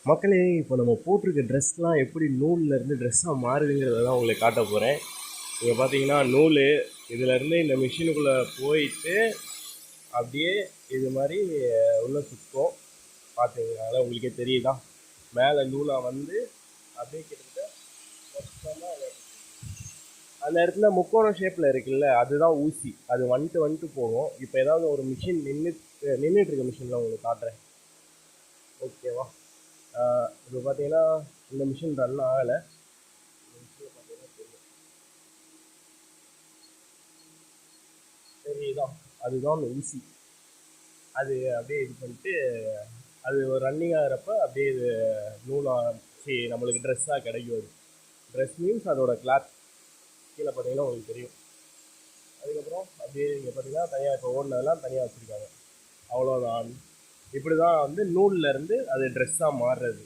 மக்களே, இப்போ நம்ம போட்டிருக்க ட்ரெஸ்லாம் எப்படி நூல்லேருந்து ட்ரெஸ்ஸாக மாறுதுங்கிறத தான் உங்களுக்கு காட்ட போகிறேன். இங்கே பார்த்தீங்கன்னா நூல் இதிலேருந்து இந்த மிஷினுக்குள்ளே போயிட்டு அப்படியே இது மாதிரி உள்ளே சுற்றும். பார்த்தீங்கனால உங்களுக்கே தெரியுதா, மேலே நூலாக வந்து அப்படியே கிட்டத்தட்ட மொத்தமாக அந்த இடத்துல முக்கோணம் ஷேப்பில் இருக்குல்ல, அதுதான் ஊசி. அது வந்துட்டு வந்துட்டு போகும். இப்போ ஏதாவது ஒரு மிஷின் நின்றுட்டு இருக்க மிஷினில் உங்களுக்கு காட்டுறேன், ஓகேவா? இப்போ பார்த்தீங்கன்னா இந்த மிஷின் ரன் ஆகலை. சரிதான், அதுதான் அந்த ஊசி. அது அப்படியே இது பண்ணிட்டு அது ஒரு ரன்னிங் ஆகிறப்ப அப்படியே இது நூலாக சரி நம்மளுக்கு ட்ரெஸ்ஸாக கிடைக்கும். அது ட்ரெஸ் மீன்ஸ் அதோட கிளாத். கீழே பார்த்தீங்கன்னா உங்களுக்கு தெரியும். அதுக்கப்புறம் அப்படியே இங்கே பார்த்தீங்கன்னா தனியாக இப்போ ஓடினதெல்லாம் தனியாக வச்சுருக்காங்க. அவ்வளோதான். இப்படி தான் வந்து நூல்லேருந்து அது ட்ரெஸ்ஸாக மாறுறது.